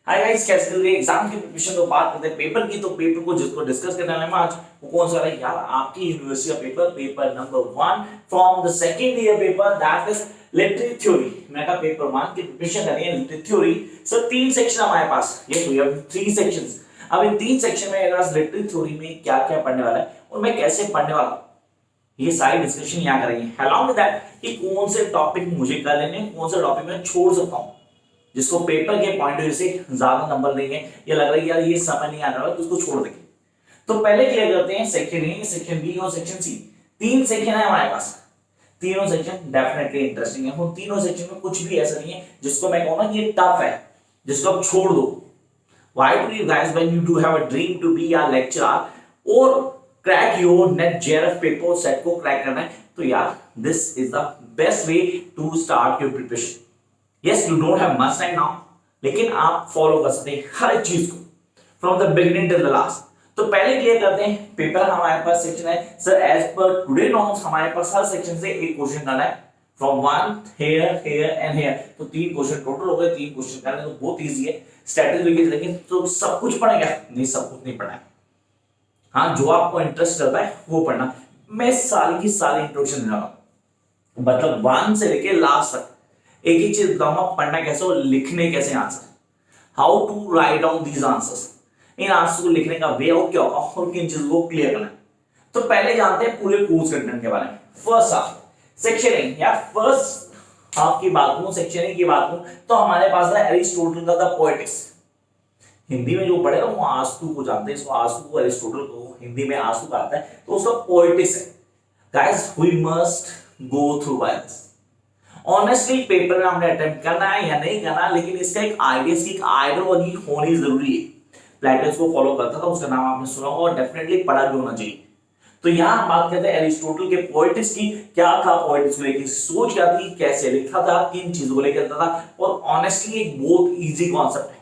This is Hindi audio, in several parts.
हाय गाइस, कैसे चल रही है एग्जाम की प्रिपरेशन। तो बात करते हैं पेपर की। तो पेपर को जिसको डिस्कस करने वाले हैं आज, वो कौन सा है यार? आपकी यूनिवर्सिटी का paper, paper number 1 from the second year paper, that is literary theory. मैं कहा पेपर 1 की प्रिपरेशन कर रही है लिटरेरी थ्योरी। सर 3 सेक्शन हमारे पास, ये वी हैव 3 सेक्शंस। अब इन 3 सेक्शन में मेरे पास लिटरेरी थ्योरी में क्या क्या पढ़ने वाला है और मैं कैसे पढ़ने वाला हूं, ये सारी डिस्कशन यहाँ करेंगे। अलॉन्ग विद दैट कि कौन से टॉपिक मुझे कर लेने, कौन से टॉपिक मैं छोड़ सकता हूँ जिसको पेपर के पॉइंट ऑफ व्यू से ज्यादा नंबर देंगे या लग रहा है यार ये समझ नहीं आ रहा है तो उसको छोड़ देंगे। तो पहले क्लियर करते हैं सेक्शन ए, सेक्शन बी और सेक्शन सी। 3 सेक्शन है हमारे पास। तीनों सेक्शन डेफिनेटली इंटरेस्टिंग है। उन तीनों सेक्शन में कुछ भी ऐसा नहीं है जिसको मैं कहूंगा ये टफ है, जिसको आप छोड़ दो। Why do you guys, when you do have a dream to be a lecturer or crack your net JRF paper set को crack करना है, तो यार this is the best way to start your preparation. Yes, you don't have much time now, लेकिन आप फॉलो कर सकते हैं हर चीज को from the beginning till the last. तो पहले क्लियर करते हैं पेपर हमारे पास सेक्शन है। Sir as per today norms हमारे पास हर सेक्शन से एक क्वेश्चन करना है, from 1 here here and here. तो 3 क्वेश्चन टोटल हो गए। 3 क्वेश्चन करने तो बहुत इजी है स्ट्रेटेजी, लेकिन तो सब कुछ पढ़ेगा नहीं, सब कुछ नहीं पढ़ना है। हाँ, जो आपको इंटरेस्ट करता है वो पढ़ना। मैं सारी की सारी इंट्रोडक्शन दे रहा हूं, मतलब 1 से लेके लास्ट तक एक ही चीज बताऊंगा, पढ़ना कैसे और लिखने कैसे answer, how to write down these answers. इन आंसर को लिखने का वे आउट क्या होगा और किन चीजों को क्लियर करना है। तो पहले जानते हैं पूरे कोर्स कंटेंट के बारे में। फर्स्ट हाफ सेक्शन ए या फर्स्ट हाफ की बात करूं, सेक्शन ए की बात करूं, तो हमारे पास है एरिस्टोटल का द पोएटिक्स। हिंदी में जो पढ़ेगा वो आस्तु को जानते हैं, इसको आस्तु को, एरिस्टोटल को हिंदी में आस्तु कहता है, तो उसका पोएटिक्स है। Guys we must go through by this. Honestly paper में हमने अटेम्प्ट करना है या नहीं करना, लेकिन इसका एक आइडिया, इसकी एक आइडियोलॉजी होनी जरूरी है। प्लेटो को फॉलो करता था, उसका नाम आपने सुना होगा और डेफिनेटली पढ़ा भी होना चाहिए। तो यहां हम बात करते हैं एरिस्टोटल के पोएटिक्स की। क्या था पोएटिक्स को लेकर सोच, क्या थी, कैसे लिखा था, किन चीजों को लेकर था, और ऑनेस्टली एक बहुत इजी कॉन्सेप्ट है।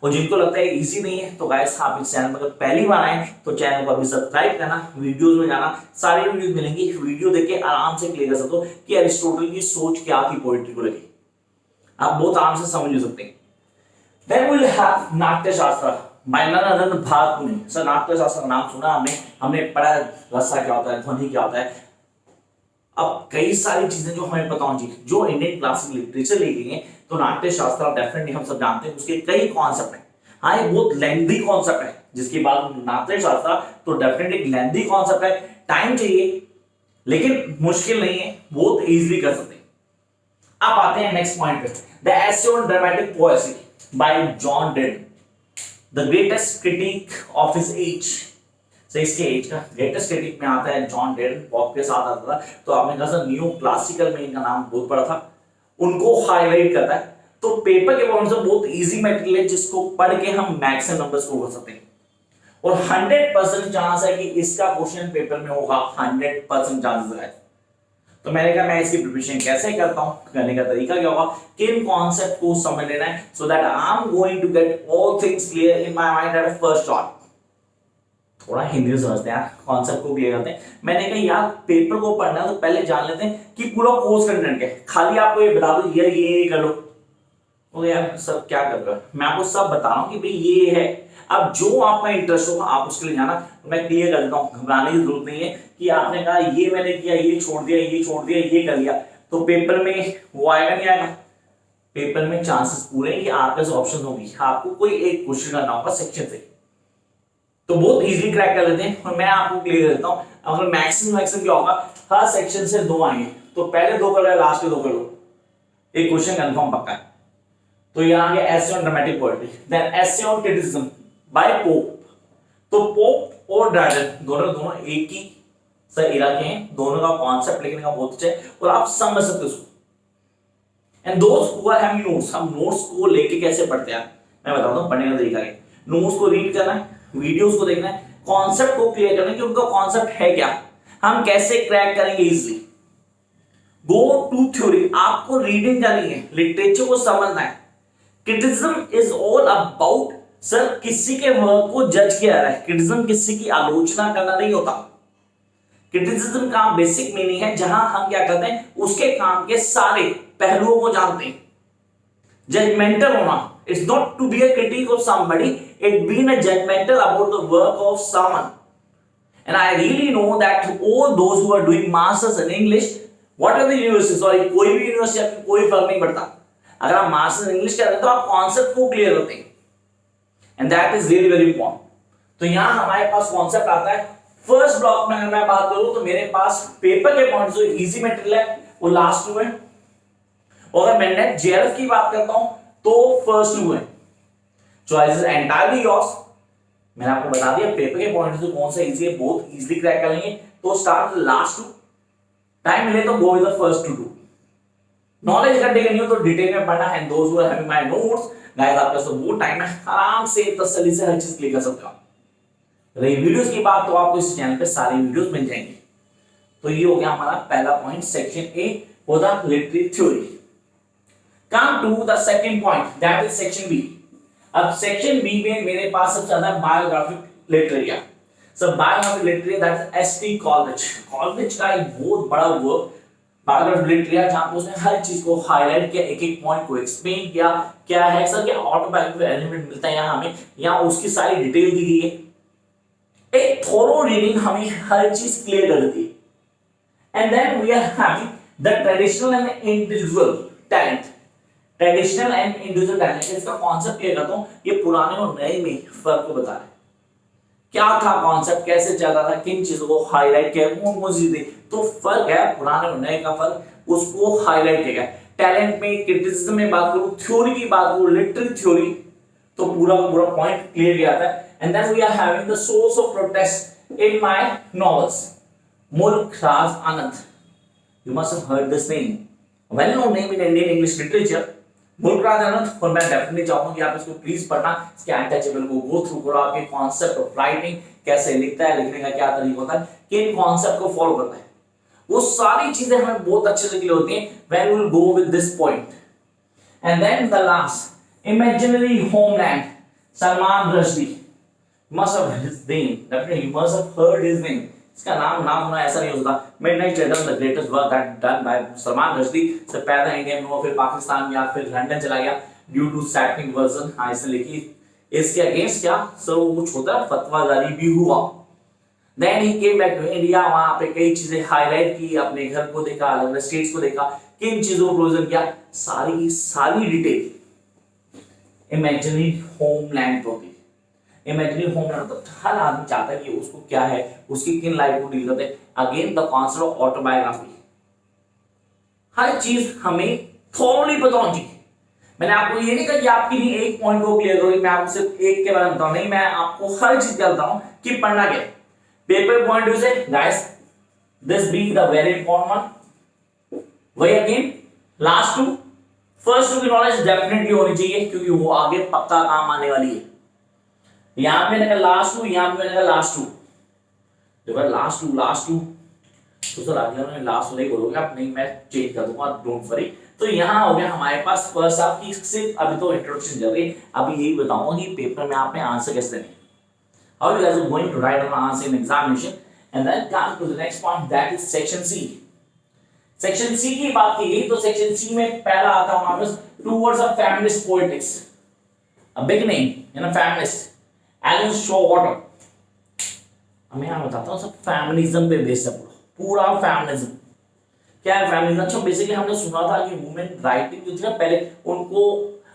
और जिनको लगता है इजी नहीं है, तो गाइस आप इस चैनल पर पहली बार आए तो चैनल को अभी सब्सक्राइब करना, वीडियोस में जाना, सारी वीडियोस मिलेंगी। वीडियो देख के आराम से क्लियर कर सकते हो कि एरिस्टोटल की सोच क्या थी पोएट्री को लेकर, आप बहुत आराम से समझ सकते हैं। Then we will have Natyashastra by none other than Bharat Muni. Sir Natyashastra का नाम सुना हमने पढ़ा रसा क्या होता है, ध्वनि क्या होता है। अब कई सारी चीजें जो हमें पता होनी चाहिए, जो इंडियन क्लासिकल लिटरेचर ले गई है, तो नाट्यशास्त्र डेफिनेटली हम सब जानते हैं, उसके कई कॉन्सेप्ट हैं। हाँ, ये बहुत लेंथी कॉन्सेप्ट है, जिसकी बात नाट्यशास्त्र, तो डेफिनेटली एक लेंथी कॉन्सेप्ट है, टाइम चाहिए, लेकिन मुश्किल नहीं है, बहुत इजीली कर सकते हैं। अब आते हैं नेक्स्ट पॉइंट पे, the essay on dramatic poesy by John Dryden, the greatest critic of his age. से इसके एज का ग्रेटेस्ट क्रिटिक में आता है जॉन ड्रेडन, पॉप के साथ आता था, तो आपने कहा सर न्यू क्लासिकल में इनका नाम बहुत बड़ा था, उनको हाईलाइट करता है। तो पेपर के पॉइंट से बहुत इजी मटेरियल है, जिसको पढ़ के हम मैक्सिमम नंबर स्कोर कर सकते हैं। और 100% चांस है कि इसका क्वेश्चन पेपर में होगा, 100% चांसेस है। तो मैंने कहा मैं इसकी प्रिपरेशन कैसे करता हूं, करने का तरीका क्या होगा, किन कॉन्सेप्ट को समझ लेना है, so that I am going to get all things clear in my mind at first shot. थोड़ा हिंदी में समझते हैं, कॉन्सेप्ट को क्लियर करते हैं। मैंने कहा यार पेपर को पढ़ना है तो पहले जान लेते हैं कि पूरा कोर्स कंटेंट क्या है। खाली आपको ये बता दो ये कर लो, तो यार सब क्या कर रहा है, मैं आपको सब बता रहा हूँ कि भाई ये है। अब जो आपका इंटरेस्ट होगा आप उसके लिए जाना। मैं क्लियर कर देता हूँ, घबराने की जरूरत नहीं है कि आपने कहा ये मैंने किया, ये छोड़ दिया, ये छोड़ दिया, ये कर लिया, तो पेपर में वो आएगा नहीं आएगा। पेपर में चांसेस पूरे हैं कि आपके पास ऑप्शन होगी, आपको कोई एक क्वेश्चन करना होगा सेक्शन से, तो बहुत इजीली क्रैक कर लेते हैं। और मैं आपको क्लियर कर देता हूँ, अगर मैक्सिमम क्या होगा, हर सेक्शन से 2 आएंगे, तो पहले 2 कर लो, लास्ट के 2 कर लो, एक क्वेश्चन कंफर्म पक्का है। तो यहाँ आगे essay on dramatic poetry, then essay on criticism by Pope. तो पोप और ड्राइडन दोनों एक ही सर इरा के हैं, दोनों का कॉन्सेप्ट लिखने का बहुत अच्छा है और आप समझ सकते हो उसको। एंड दोस्त हु आर हैविंग नोट्स, हम नोट्स को लेके कैसे पढ़ते हैं मैं बताता हूँ। पढ़ने का तरीका है, नोट्स को रीड करना है, वीडियोस को देखना है, कॉन्सेप्ट को क्लियर करना है कि उनका कॉन्सेप्ट है क्या, हम कैसे क्रैक करेंगे इजीली। गो टू थ्योरी, आपको रीडिंग करनी है, लिटरेचर को समझना है। Criticism is all about, sir किसी के वर्क को जज किया जा रहा है, क्रिटिसिज्म किसी की आलोचना करना नहीं होता। क्रिटिसिज्म का बेसिक मीनिंग है जहां हम क्या करते हैं, उसके काम के सारे पहलुओं को जानते हैं। जजमेंटल होना, it's not to be a critic of somebody, it been a judgmental about the work of someone. And I really know that all those who are doing masters in English, whatever the university, sorry, कोई भी यूनिवर्सिटी आपकी कोई फर्क नहीं पड़ता, अगर आप मास्टर्स इंग्लिश कर रहे हैं तो आप कॉन्सेप्ट को क्लियर होते हैं, and that is really very important. तो यहाँ हमारे पास कॉन्सेप्ट आता है. फर्स्ट ब्लॉक में अगर मैं बात करूं तो मेरे पास पेपर के पॉइंट जो इजी मटेरियल है वो लास्ट टू है, और अगर मैं नेट जेआरएफ की बात करता हूं तो फर्स्ट टू है. Choices entirely yours. मैंने आपको बता दिया पेपर के पॉइंट से कौन सा इजी है, बहुत इजीली क्रैक कर लेंगे. तो start with last two, time मिले तो go with the first two. Knowledge इकट्ठी करनी हो तो डिटेल में पढ़ना है. दोस्त who are having my notes guys, आपके पास तो बहुत टाइम है, आराम से तसल्ली से हर चीज क्लियर कर सकते हो. रही वीडियोस की बात तो आपको इस चैनल पे सारी वीडियोस मिल जाएंगी. तो ये हो गया हमारा पहला पॉइंट, सेक्शन ए वो था literary theory. Come to the second point, that is section B. अब सेक्शन बी में मेरे पास सबसे ज्यादा बायोग्राफिक लिटरेरी. सब biographic literary that is ST college. College का एक बहुत बड़ा वर्क बायोग्राफिक लिटरेरी जहां पर उसने हर चीज को हाईलाइट किया, एक एक पॉइंट को एक्सप्लेन किया, क्या है सर, क्या ऑटोबायोग्राफी एलिमेंट मिलता है यहाँ हमें, यहाँ उसकी सारी डिटेल दी गई है. एक थोरो रीडिंग हमें हर चीज क्लियर कर देती है. And then we are having the traditional and individual talent. Traditional and individual talent, इसका कॉन्सेप्ट क्लियर करता हूं. ये पुराने और नए में फर्क को बता रहा है. क्या था कॉन्सेप्ट, कैसे चल रहा था, किन चीजों को हाईलाइट किया, कौन कौन सी चीजें. तो फर्क है पुराने और नए का फर्क, उसको हाईलाइट किया गया. टैलेंट में, क्रिटिसिज्म में बात करूं, थ्योरी की बात करूं, लिटरेरी थ्योरी, तो पूरा का पूरा पॉइंट क्लियर किया था. And then we are having the source of protest in my novels. Mulk Raj Anand. You must have heard this name. Well-known name in Indian English literature. मुल्क राज आनंद. और मैं डेफिनेटली चाहूंगा कि आप इसको प्लीज पढ़ना, इसके अनटचेबल को गो थ्रू करो, आपके कॉन्सेप्ट ऑफ राइटिंग कैसे लिखता है, लिखने का क्या तरीका होता है, किन कॉन्सेप्ट को फॉलो करता है, वो सारी चीजें हमें बहुत अच्छे से क्लियर होती हैं when we will go with this point. And then the last, imaginary homeland, Salman Rushdie. Must have his name, definitely you must have heard his name. इसका नाम होना ऐसा नहीं होता. Midnight raider, the greatest work that done by Salman Rushdie. से पैदा इंडिया में हुआ, फिर पाकिस्तान गया, फिर लंदन चला गया ड्यू टू सैटनिक वर्जन. हाँ, इसने लिखी. इसके अगेंस्ट क्या सर वो कुछ होता है, फतवा जारी भी हुआ. Then he came back to India. वहां पे कई चीजें हाईलाइट की, अपने घर को देखा, अलग अलग स्टेट्स को देखा, किन चीजों को प्रोविजन किया, सारी डिटेल इमेजिनरी होमलैंड होती. इमेजिनरी होमलैंड मतलब हर आदमी चाहता है कि उसको क्या है, उसकी किन लाइफ को डील करते हैं. Again the concept of autobiography, हर चीज हमें थॉरली पता होनी चाहिए. मैंने आपको ये नहीं कहा कि आपके लिए एक पॉइंट को क्लियर करो, मैं आपको सिर्फ एक के बारे में बताऊं, नहीं, मैं आपको हर चीज का बताऊं कि पढ़ना क्या है. पेपर पॉइंट से guys, this be the very important one. वही again last two, first two की नॉलेज डेफिनेटली होनी चाहिए क्योंकि वो आगे पक्का काम आने वाली है. यहां पे मैंने कहा लास्ट टू, यहां पे मैंने कहा लास्ट टू. देखो लास्ट टू तो सर अगला में लास्ट नहीं बोलोगे आप, नहीं मैं चेंज कर दूंगा, डोंट वरी. तो यहां हो गया हमारे पास फर्स्ट हाफ की. सिर्फ अभी तो इंट्रोडक्शन चल रही है, अभी यही बताऊंगा कि पेपर में आपने आंसर कैसे देने, how you guys are going to write down answer in examination. And then come to the next point, that is section C. Section C की बात की गई तो सेक्शन सी में पहला आता हमारे पास towards a feminist politics, a beginning in a feminist Elaine Showalter. मैं यहाँ बताता हूँ सब फेमिनिज्म पे बेस्ड है पूरा फेमिनिज्म. क्या है फेमिनिज्म? अच्छा बेसिकली हमने सुना था कि वुमेन राइटिंग जो थी ना पहले, उनको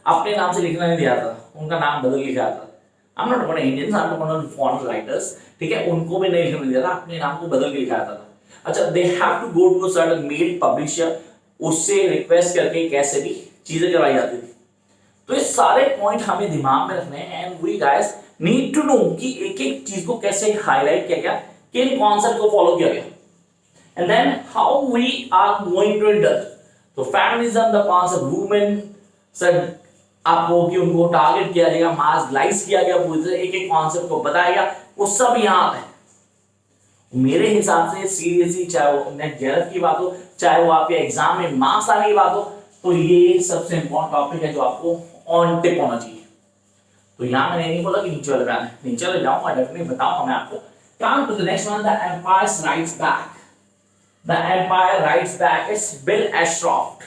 अपने नाम से लिखना नहीं दिया था, उनका नाम बदल के लिखा था. I am not about Indians, I am about foreign writers, ठीक है, उनको भी नहीं लिखने दिया था, अपने नाम को बदल के लिखा था. अच्छा, they have to go to a certain male publisher, उससे रिक्वेस्ट करके कैसे भी चीजें करवाई जाती थी. तो ये सारे पॉइंट हमें दिमाग में रखने हैं and we guys need to know कि एक एक चीज को कैसे हाईलाइट किया गया, किन कॉन्सेप्ट को फॉलो किया गया, and then how we are going to indulge. तो feminism, the concept women sir आपको कि उनको टारगेट किया जाएगा, मार्जिनलाइज किया गया, पूरी तरह एक एक कॉन्सेप्ट को बताया गया, वो सब यहाँ आता है. मेरे हिसाब से सीरियसली चाहे वो नेट जेआरएफ की बात हो, चाहे वो आपके एग्जाम में मार्क्स आने की बात हो, तो ये सबसे इंपॉर्टेंट टॉपिक है जो आपको ऑन टिप होना चाहिए. तो यहाँ मैंने नहीं बोला कि नीचे वाले पे नीचे वाले जाऊंगा, डेफिनेटली बताऊंगा मैं आपको. Come to the next one, the Empire Strikes Back. The Empire Strikes Back is Bill Ashcroft.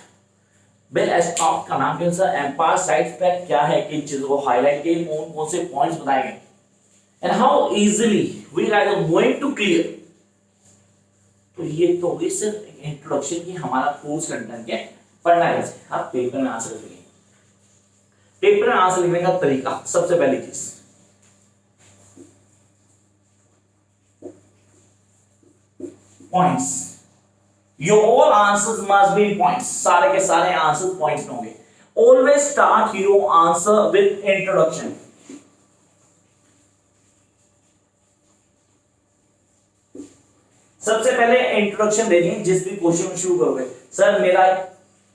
Bill एस्टॉक का नाम क्या सर? एम्पायर स्ट्राइक्स बैक क्या है, किन चीजों को हाईलाइट किए, कौन कौन से पॉइंट्स बताएंगे, and how easily we guys are going to clear. तो ये तो होगी सिर्फ इंट्रोडक्शन की हमारा कोर्स कंटेंट है, पढ़ना है कैसे, आप पेपर में आंसर लिखेंगे। पेपर में आंसर लिखने का तरीका, सबसे पहली चीज points, your all answers must be in points, सारे के सारे आंसर पॉइंट्स में होंगे। Always start your answer with introduction. सबसे पहले इंट्रोडक्शन देनी, जिस भी क्वेश्चन में शुरू करोगे। सर मेरा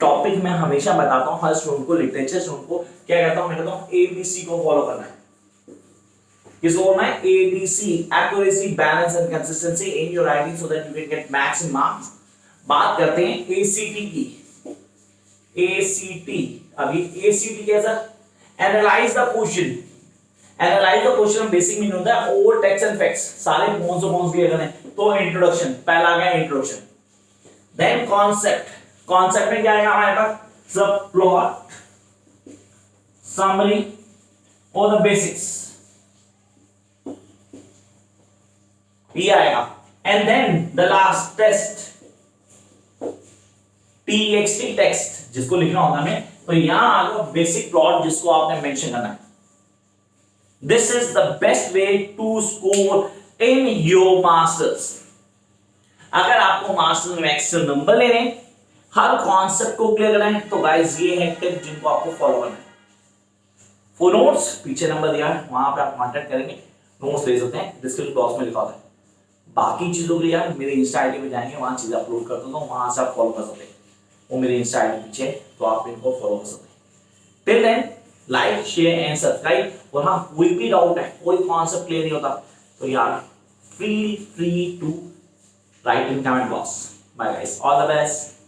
टॉपिक मैं हमेशा बताता हूं हर स्टूडेंट को, लिटरेचर स्टूडेंट को क्या कहता हूं, मैं कहता हूं एबीसी को फॉलो करना है। किसको करना है? ABC, accuracy, balance and consistency in your writing so that you can get max in marks. बात करते हैं एसीटी की। एसीटी, अभी एसीटी कैसा? Analyse the question. Analyse the question basic meaning होता है ऑल टेक्स्ट एंड फैक्ट्स, सारे कौन से क्लियर करने। तो इंट्रोडक्शन, पहला आ गया इंट्रोडक्शन। देन कॉन्सेप्ट, कॉन्सेप्ट में क्या आएगा हमारे पास? सब प्लॉट, समरी और द बेसिक्स, ये आएगा। And then the last test, TXT text, जिसको लिखना होता है। तो यहां आ गया बेसिक प्लॉट, जिसको आपने मेंशन करना है। This is the best way to score in your masters. अगर आपको मास्टर्स में मैक्सिमम नंबर लेने, हर कॉन्सेप्ट को क्लियर करना है, तो गाइस ये है टिप जिनको आपको फॉलो करना है। फॉर नोट्स पीछे नंबर दिया है, वहां पे आप कांटेक्ट करेंगे, नोट्स ले सकते हैं, डिस्क्रिप्शन बॉक्स में लिखा होता है। बाकी चीजों के लिए यार मेरे इंस्टा आईडी पे जाएंगे, वहां चीजें अपलोड करता हूं, वहां से आप फॉलो कर सकते हैं। वो मेरे इंस्टा आईडी पीछे है, तो आप इनको फॉलो कर सकते हैं। Till then like, share and subscribe. और हाँ, कोई भी डाउट है, कोई कॉन्सेप्ट क्लियर नहीं होता, तो यार free to write in comment box. Bye guys, all the best.